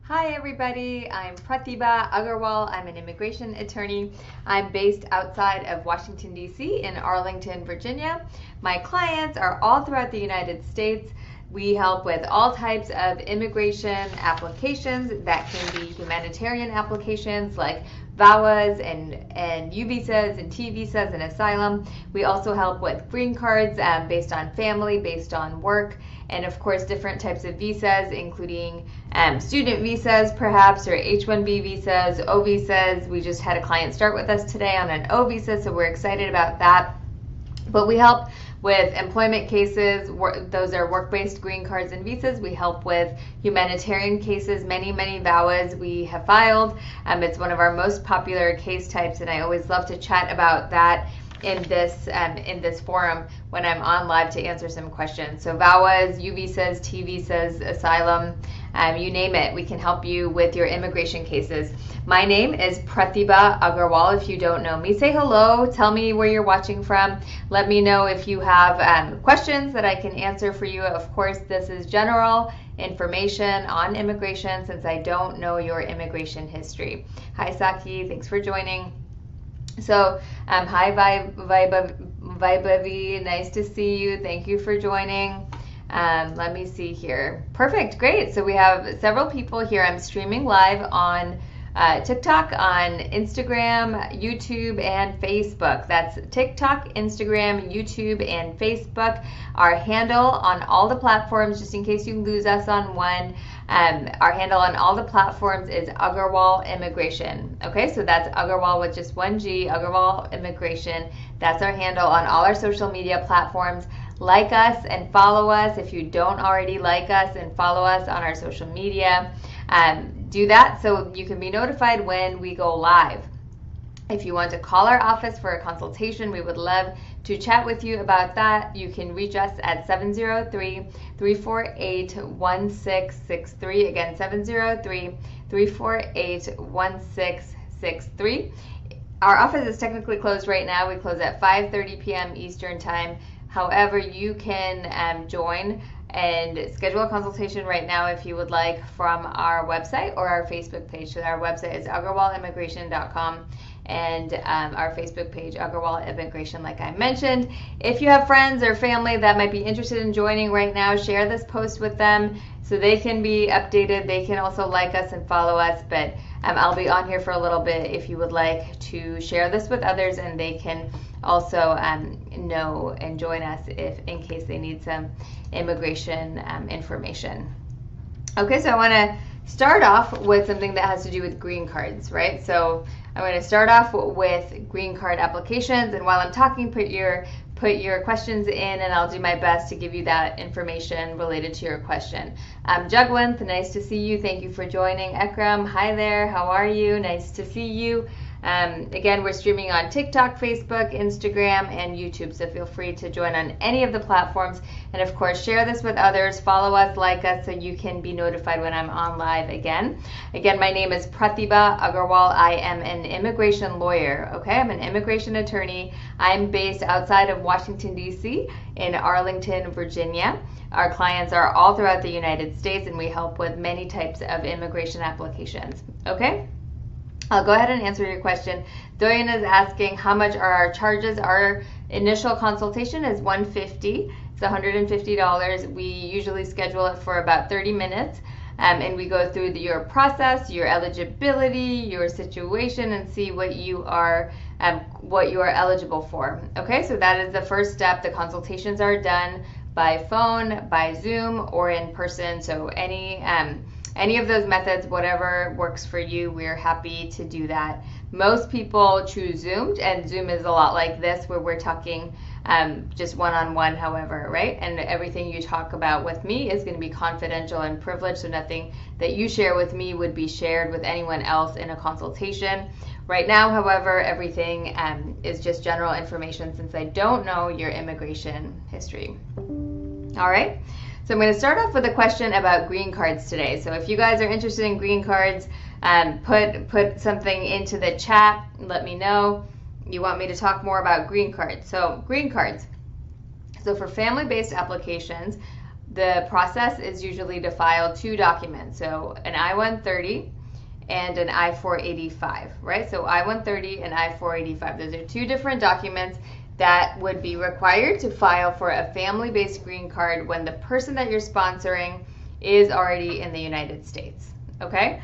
Hi everybody, I'm Pratibha Agarwal. I'm an immigration attorney. I'm based outside of Washington, D.C. in Arlington, Virginia. My clients are all throughout the United States. We help with all types of immigration applications that can be humanitarian applications like VAWAs and U visas and T visas and asylum. We also help with green cards based on family, based on work, and of course different types of visas, including student visas perhaps, or H-1B visas, O visas. We just had a client start with us today on an O visa, so we're excited about that. But we help with employment cases, those are work-based green cards and visas. We help with humanitarian cases, many VAWAs we have filed. It's one of our most popular case types, and I always love to chat about that in this forum when I'm on live to answer some questions. So VAWAs, U visas, T visas, asylum, you name it, we can help you with your immigration cases. My name is Pratibha Agarwal. If you don't know me, say hello, tell me where you're watching from. Let me know if you have questions that I can answer for you. Of course, this is general information on immigration since I don't know your immigration history. Hi Saki, thanks for joining. So, hi Vibavi, nice to see you. Thank you for joining. Let me see here. Perfect, great. So we have several people here. I'm streaming live on TikTok, on Instagram, YouTube, and Facebook. That's TikTok, Instagram, YouTube, and Facebook. Our handle on all the platforms, just in case you lose us on one, our handle on all the platforms is Agarwal Immigration. Okay, so that's Agarwal with just one G, Agarwal Immigration. That's our handle on all our social media platforms. Like us and follow us if you don't already like us, and follow us on our social media. Do that so you can be notified when we go live. If you want to call our office for a consultation, we would love to chat with you about that. You can reach us at 703-348-1663. Again, 703-348-1663. Our office is technically closed right now. We close at 5:30 p.m. Eastern Time. However, you can join and schedule a consultation right now if you would like from our website or our Facebook page. So our website is agarwalimmigration.com, and our Facebook page, Agarwal Immigration, like I mentioned. If you have friends or family that might be interested in joining right now, share this post with them so they can be updated. They can also like us and follow us, but I'll be on here for a little bit if you would like to share this with others, and they can also know and join us if in case they need some immigration information. Okay, so I want to start off with something that has to do with green cards, right? So I'm going to start off with green card applications, and while I'm talking, put your questions in, and I'll do my best to give you that information related to your question. Jagwant, nice to see you. Thank you for joining. Ekram, hi there. How are you? Nice to see you. Again, we're streaming on TikTok, Facebook, Instagram, and YouTube, so feel free to join on any of the platforms. And of course, share this with others, follow us, like us, so you can be notified when I'm on live again. Again, my name is Pratibha Agarwal. I am an immigration lawyer, okay? I'm an immigration attorney. I'm based outside of Washington, D.C. in Arlington, Virginia. Our clients are all throughout the United States, and we help with many types of immigration applications, okay? I'll go ahead and answer your question. Dorian is asking how much are our charges. Our initial consultation is $150. It's $150. We usually schedule it for about 30 minutes, and we go through your process, your eligibility, your situation, and see what you are eligible for. Okay, so that is the first step. The consultations are done by phone, by Zoom, or in person. So any of those methods, whatever works for you, we're happy to do that. Most people choose Zoom, and Zoom is a lot like this, where we're talking just one-on-one, however, right? And everything you talk about with me is going to be confidential and privileged, so nothing that you share with me would be shared with anyone else in a consultation. Right now, however, everything is just general information since I don't know your immigration history. All right. So I'm going to start off with a question about green cards today. So if you guys are interested in green cards, put something into the chat and let me know you want me to talk more about green cards. So green cards. So for family-based applications, the process is usually to file 2 documents, so an I-130 and an I-485, right? So I-130 and I-485, those are 2 different documents that would be required to file for a family-based green card when the person that you're sponsoring is already in the United States, okay?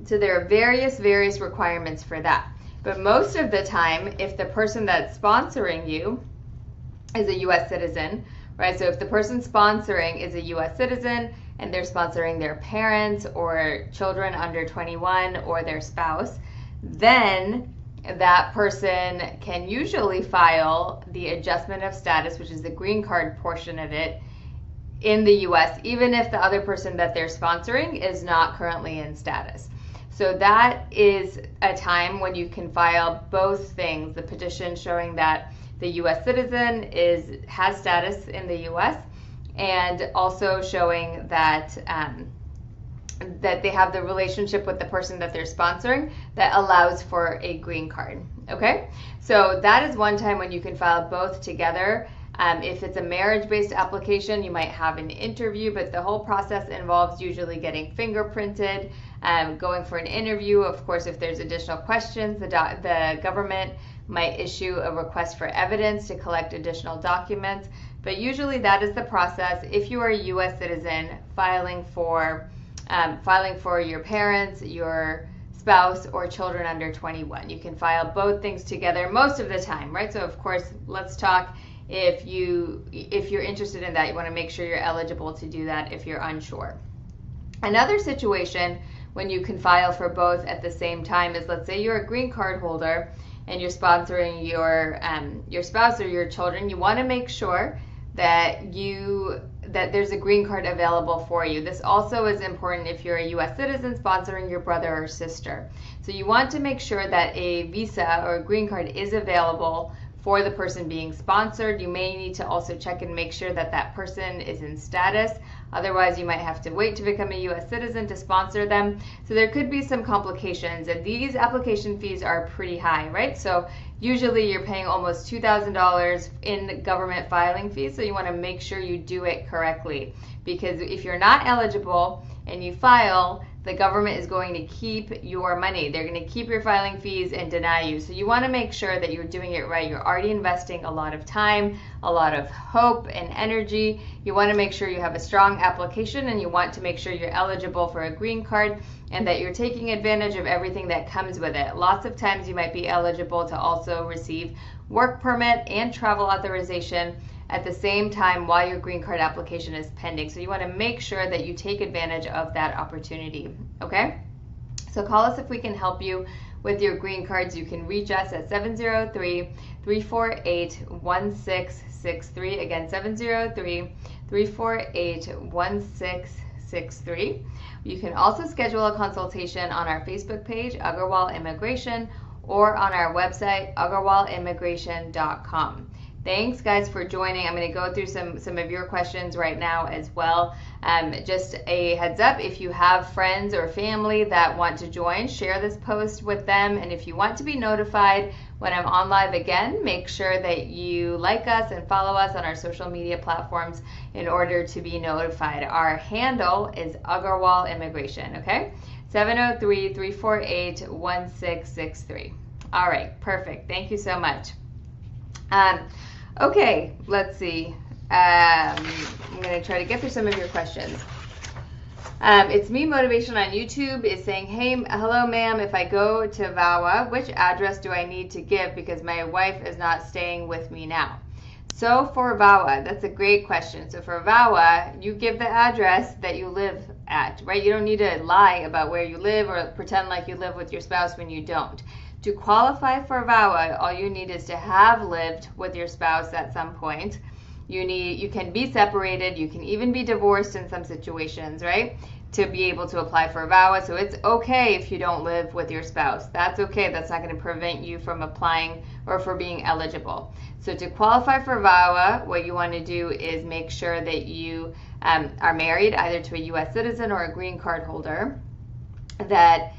So there are various requirements for that. But most of the time, if the person that's sponsoring you is a U.S. citizen, right? So if the person sponsoring is a U.S. citizen and they're sponsoring their parents or children under 21 or their spouse, then that person can usually file the adjustment of status, which is the green card portion of it, in the U.S., even if the other person that they're sponsoring is not currently in status. So that is a time when you can file both things, the petition showing that the U.S. citizen has status in the U.S. and also showing that that they have the relationship with the person that they're sponsoring that allows for a green card, okay? So that is one time when you can file both together. If it's a marriage-based application, you might have an interview, but the whole process involves usually getting fingerprinted, going for an interview. Of course, if there's additional questions, the government might issue a request for evidence to collect additional documents. But usually that is the process. If you are a U.S. citizen filing for your parents, your spouse, or children under 21, you can file both things together most of the time, right? So of course, let's talk. If you're interested in that, you want to make sure you're eligible to do that if you're unsure. Another situation when you can file for both at the same time is, let's say you're a green card holder and you're sponsoring your spouse or your children. You want to make sure that there's a green card available for you. This also is important if you're a U.S. citizen sponsoring your brother or sister. So you want to make sure that a visa or a green card is available for the person being sponsored. You may need to also check and make sure that that person is in status. Otherwise, you might have to wait to become a U.S. citizen to sponsor them. So there could be some complications, and these application fees are pretty high, right? So usually you're paying almost $2,000 in government filing fees, so you want to make sure you do it correctly. Because if you're not eligible and you file, the government is going to keep your money. They're going to keep your filing fees and deny you. So you want to make sure that you're doing it right. You're already investing a lot of time, a lot of hope and energy. You want to make sure you have a strong application, and you want to make sure you're eligible for a green card and that you're taking advantage of everything that comes with it. Lots of times you might be eligible to also receive work permit and travel authorization at the same time while your green card application is pending. So you want to make sure that you take advantage of that opportunity, okay? So call us if we can help you with your green cards. You can reach us at 703-348-1663. Again, 703-348-1663. You can also schedule a consultation on our Facebook page, Agarwal Immigration, or on our website, agarwalimmigration.com. Thanks, guys, for joining. I'm going to go through some of your questions right now as well. Just a heads up, if you have friends or family that want to join, share this post with them. And if you want to be notified when I'm on live again, make sure that you like us and follow us on our social media platforms in order to be notified. Our handle is Agarwal Immigration, okay? 703-348-1663. All right, perfect. Thank you so much. Okay, let's see. I'm going to try to get through some of your questions. It's Me Motivation on YouTube is saying, hey, hello, ma'am. If I go to VAWA, which address do I need to give because my wife is not staying with me now? So for VAWA, that's a great question. So for VAWA, you give the address that you live at, right? You don't need to lie about where you live or pretend like you live with your spouse when you don't. To qualify for VAWA, all you need is to have lived with your spouse at some point. You can be separated, you can even be divorced in some situations, right? To be able to apply for VAWA. So it's okay if you don't live with your spouse. That's okay. That's not going to prevent you from applying or for being eligible. So to qualify for VAWA, what you want to do is make sure that you are married either to a U.S. citizen or a green card holder, that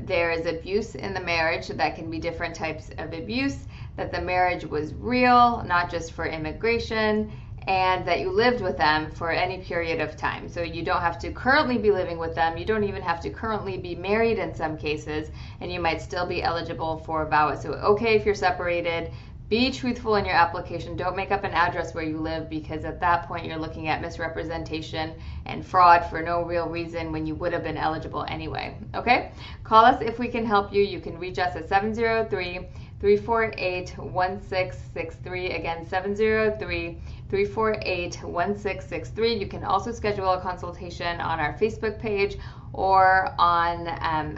there is abuse in the marriage. So that can be different types of abuse, that the marriage was real, not just for immigration, and that you lived with them for any period of time. So you don't have to currently be living with them. You don't even have to currently be married in some cases, and you might still be eligible for VAWA. So okay if you're separated. Be truthful in your application. Don't make up an address where you live, because at that point you're looking at misrepresentation and fraud for no real reason when you would have been eligible anyway. Okay? Call us if we can help you. You can reach us at 703-348-1663. Again, 703-348-1663. You can also schedule a consultation on our Facebook page or on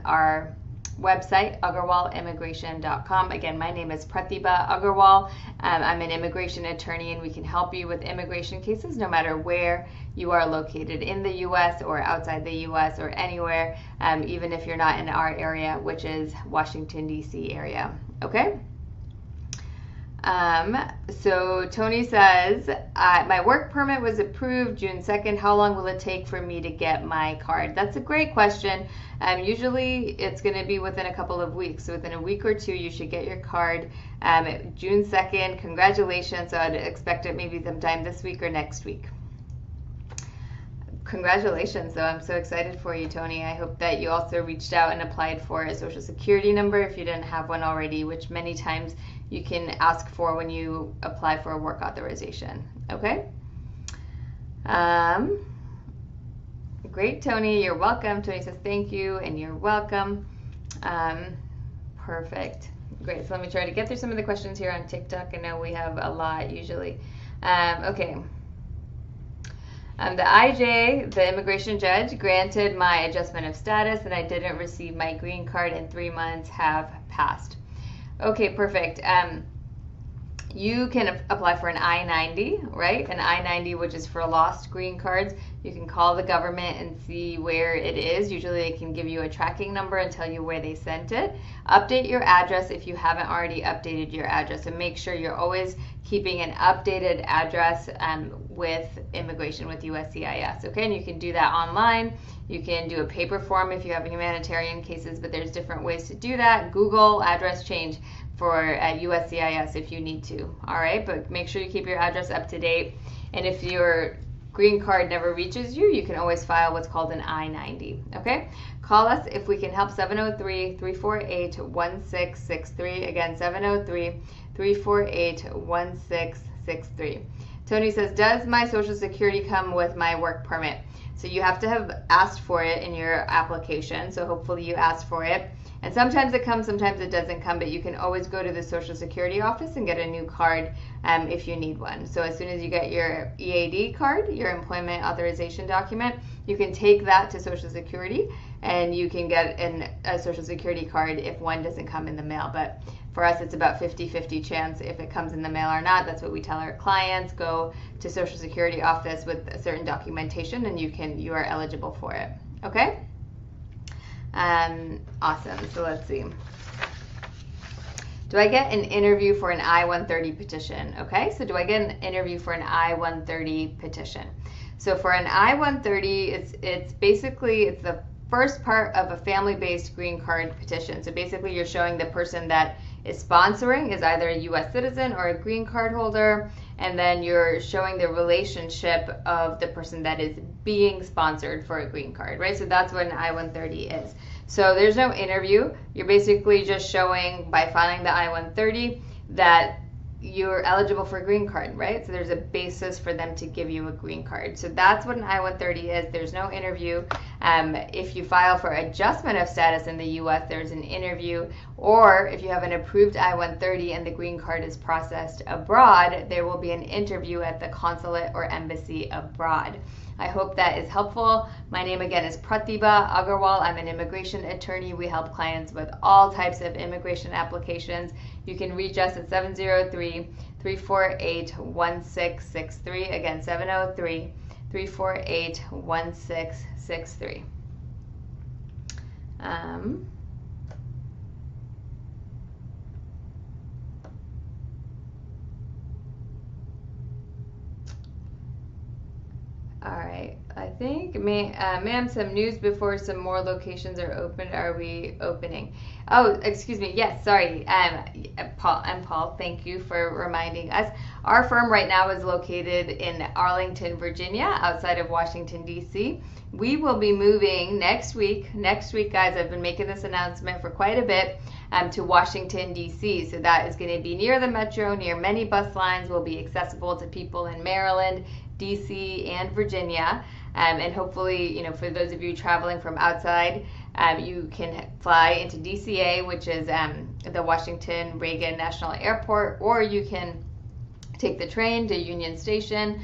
our website, agarwalimmigration.com. Again, my name is Pratibha Agarwal. I'm an immigration attorney, and we can help you with immigration cases no matter where you are located in the U.S. or outside the U.S. or anywhere, even if you're not in our area, which is Washington, D.C. area. Okay? So Tony says, my work permit was approved June 2nd. How long will it take for me to get my card? That's a great question. Usually it's going to be within a couple of weeks. So within a week or two, you should get your card. June 2nd, congratulations. So I'd expect it maybe sometime this week or next week. Congratulations, though. I'm so excited for you, Tony. I hope that you also reached out and applied for a social security number if you didn't have one already, which many times you can ask for when you apply for a work authorization. Okay? Great, Tony. You're welcome. Tony says thank you, and you're welcome. Perfect. Great. So let me try to get through some of the questions here on TikTok. I know we have a lot usually. Okay. The IJ, the immigration judge, granted my adjustment of status, and I didn't receive my green card, and 3 months have passed. Okay, perfect. You can apply for an I-90, right? An I-90, which is for lost green cards. You can call the government and see where it is. Usually they can give you a tracking number and tell you where they sent it. Update your address if you haven't already updated your address, and make sure you're always keeping an updated address with immigration with USCIS, okay? And you can do that online. You can do a paper form if you have humanitarian cases, but there's different ways to do that. Google address change for USCIS if you need to, all right? But make sure you keep your address up to date. And if your green card never reaches you, you can always file what's called an I-90, okay? Call us if we can help, 703-348-1663. Again, 703-348-1663. Tony says, does my social security come with my work permit? So you have to have asked for it in your application, so hopefully you asked for it. And sometimes it comes, sometimes it doesn't come, but you can always go to the Social Security office and get a new card if you need one. So as soon as you get your EAD card, your employment authorization document, you can take that to Social Security, and you can get a Social Security card if one doesn't come in the mail. But for us, it's about 50-50 chance if it comes in the mail or not. That's what we tell our clients. Go to Social Security office with a certain documentation, and you are eligible for it. Okay? Awesome. So let's see. Do I get an interview for an I-130 petition? Okay, so do I get an interview for an I-130 petition? So for an I-130, it's basically the first part of a family-based green card petition. So basically you're showing the person that is sponsoring is either a U.S. citizen or a green card holder, and then you're showing the relationship of the person that is being sponsored for a green card, right? So that's what an I-130 is. So there's no interview. You're basically just showing by filing the I-130 that you're eligible for a green card, right? So there's a basis for them to give you a green card. So that's what an I-130 is. There's no interview. If you file for adjustment of status in the U.S., there's an interview. Or if you have an approved I-130 and the green card is processed abroad, there will be an interview at the consulate or embassy abroad. I hope that is helpful. My name again is Pratibha Agarwal. I'm an immigration attorney. We help clients with all types of immigration applications. You can reach us at 703-348-1663. Again, 703-348-1663. All right, I think, ma'am, some news before some more locations are opened. Are we opening? Oh, excuse me. Yes, sorry. Paul, thank you for reminding us. Our firm right now is located in Arlington, Virginia, outside of Washington, D.C. We will be moving next week. Next week, guys, I've been making this announcement for quite a bit, to Washington, D.C. So that is going to be near the metro, near many bus lines, will be accessible to people in Maryland, D.C., and Virginia. And hopefully, you know, for those of you traveling from outside, you can fly into DCA, which is the Washington Reagan National Airport, or you can take the train to Union Station.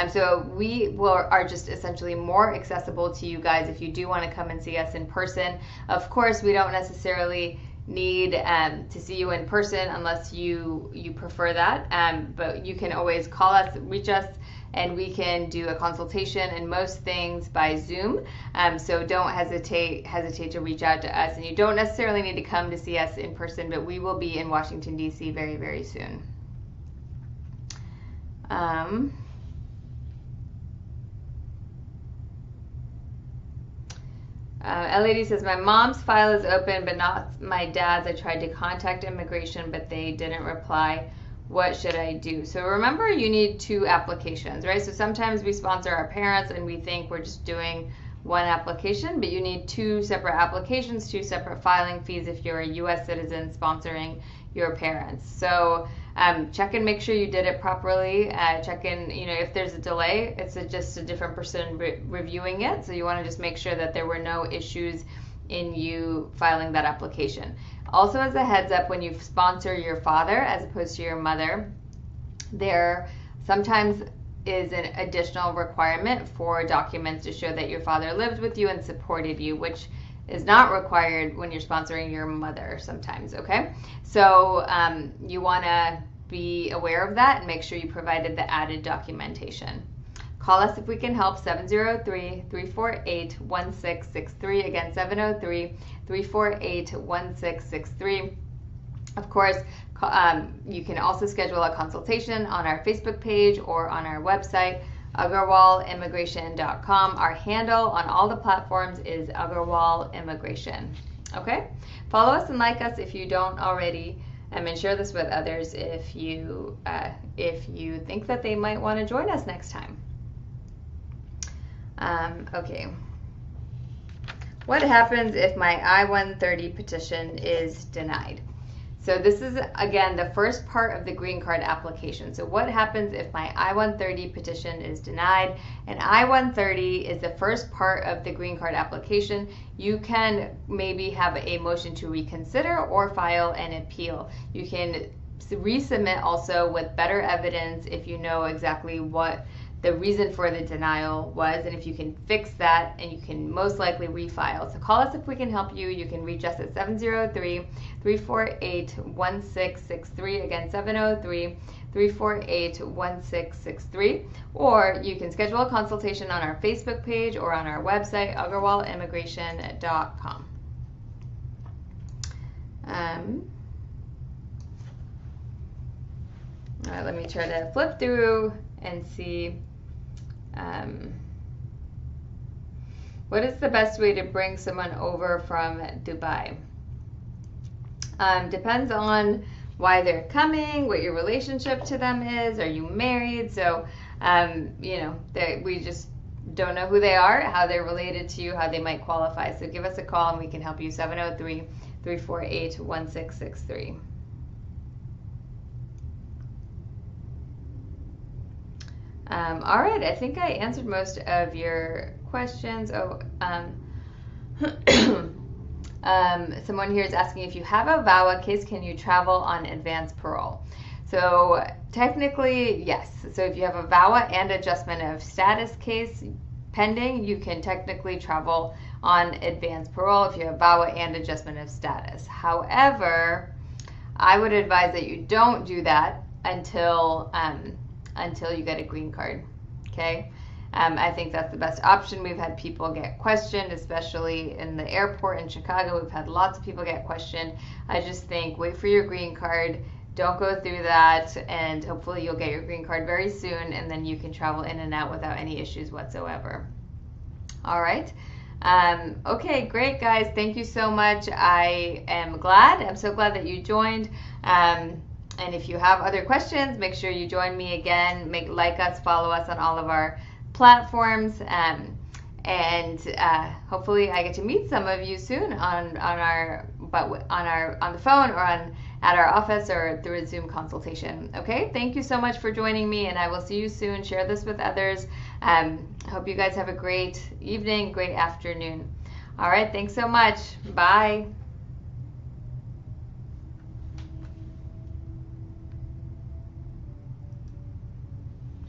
So we are just essentially more accessible to you guys if you do want to come and see us in person. Of course, we don't necessarily need to see you in person unless you prefer that, but you can always call us, reach us, and we can do a consultation and most things by Zoom. So don't hesitate to reach out to us, and you don't necessarily need to come to see us in person, but we will be in Washington, D.C. very, very soon. Lady says, my mom's file is open, but not my dad's. I tried to contact immigration, but they didn't reply. What should I do? So remember, you need 2 applications, right? So sometimes we sponsor our parents and we think we're just doing 1 application, but you need 2 separate applications, 2 separate filing fees if you're a U.S. citizen sponsoring your parents. So check and make sure you did it properly. Check in, you know, if there's a delay, it's just a different person reviewing it. So you want to just make sure that there were no issues in you filing that application. Also, as a heads up, when you sponsor your father as opposed to your mother, there sometimes is an additional requirement for documents to show that your father lived with you and supported you, which is not required when you're sponsoring your mother sometimes, okay? So you want to be aware of that and make sure you provided the added documentation. Call us if we can help, 703-348-1663. Again, 703-348-1663. Of course, you can also schedule a consultation on our Facebook page or on our website, agarwalimmigration.com. Our handle on all the platforms is Agarwal Immigration. Okay? Follow us and like us if you don't already, and share this with others if you think that they might want to join us next time. Okay. What happens if my I-130 petition is denied? So this is, again, the first part of the green card application. So what happens if my I-130 petition is denied? And I-130 is the first part of the green card application. You can maybe have a motion to reconsider or file an appeal. You can resubmit also with better evidence if you know exactly what the reason for the denial was, and if you can fix that, and you can most likely refile. So call us if we can help you. You can reach us at 703-348-1663. Again, 703-348-1663. Or you can schedule a consultation on our Facebook page or on our website, agarwalimmigration.com. All right, let me try to flip through and see what is the best way to bring someone over from Dubai. Depends on why they're coming, what your relationship to them is. Are you married? So you know, we just don't know who they are, how they're related to you, how they might qualify. So give us a call and we can help you. 703-348-1663. All right, I think I answered most of your questions. Someone here is asking, if you have a VAWA case, can you travel on advance parole? So technically, yes. So if you have a VAWA and adjustment of status case pending, you can technically travel on advance parole if you have VAWA and adjustment of status. However, I would advise that you don't do that until you get a green card, okay? I think that's the best option. We've had people get questioned, especially in the airport in Chicago. We've had lots of people get questioned. I just think wait for your green card. Don't go through that, and hopefully you'll get your green card very soon, and then you can travel in and out without any issues whatsoever. All right. Okay, great, guys. Thank you so much. I'm so glad that you joined. And if you have other questions, make sure you join me again. Like us, follow us on all of our platforms. And hopefully I get to meet some of you soon on the phone or at our office or through a Zoom consultation. Okay, thank you so much for joining me, and I will see you soon. Share this with others. Hope you guys have a great evening, great afternoon. All right, thanks so much. Bye.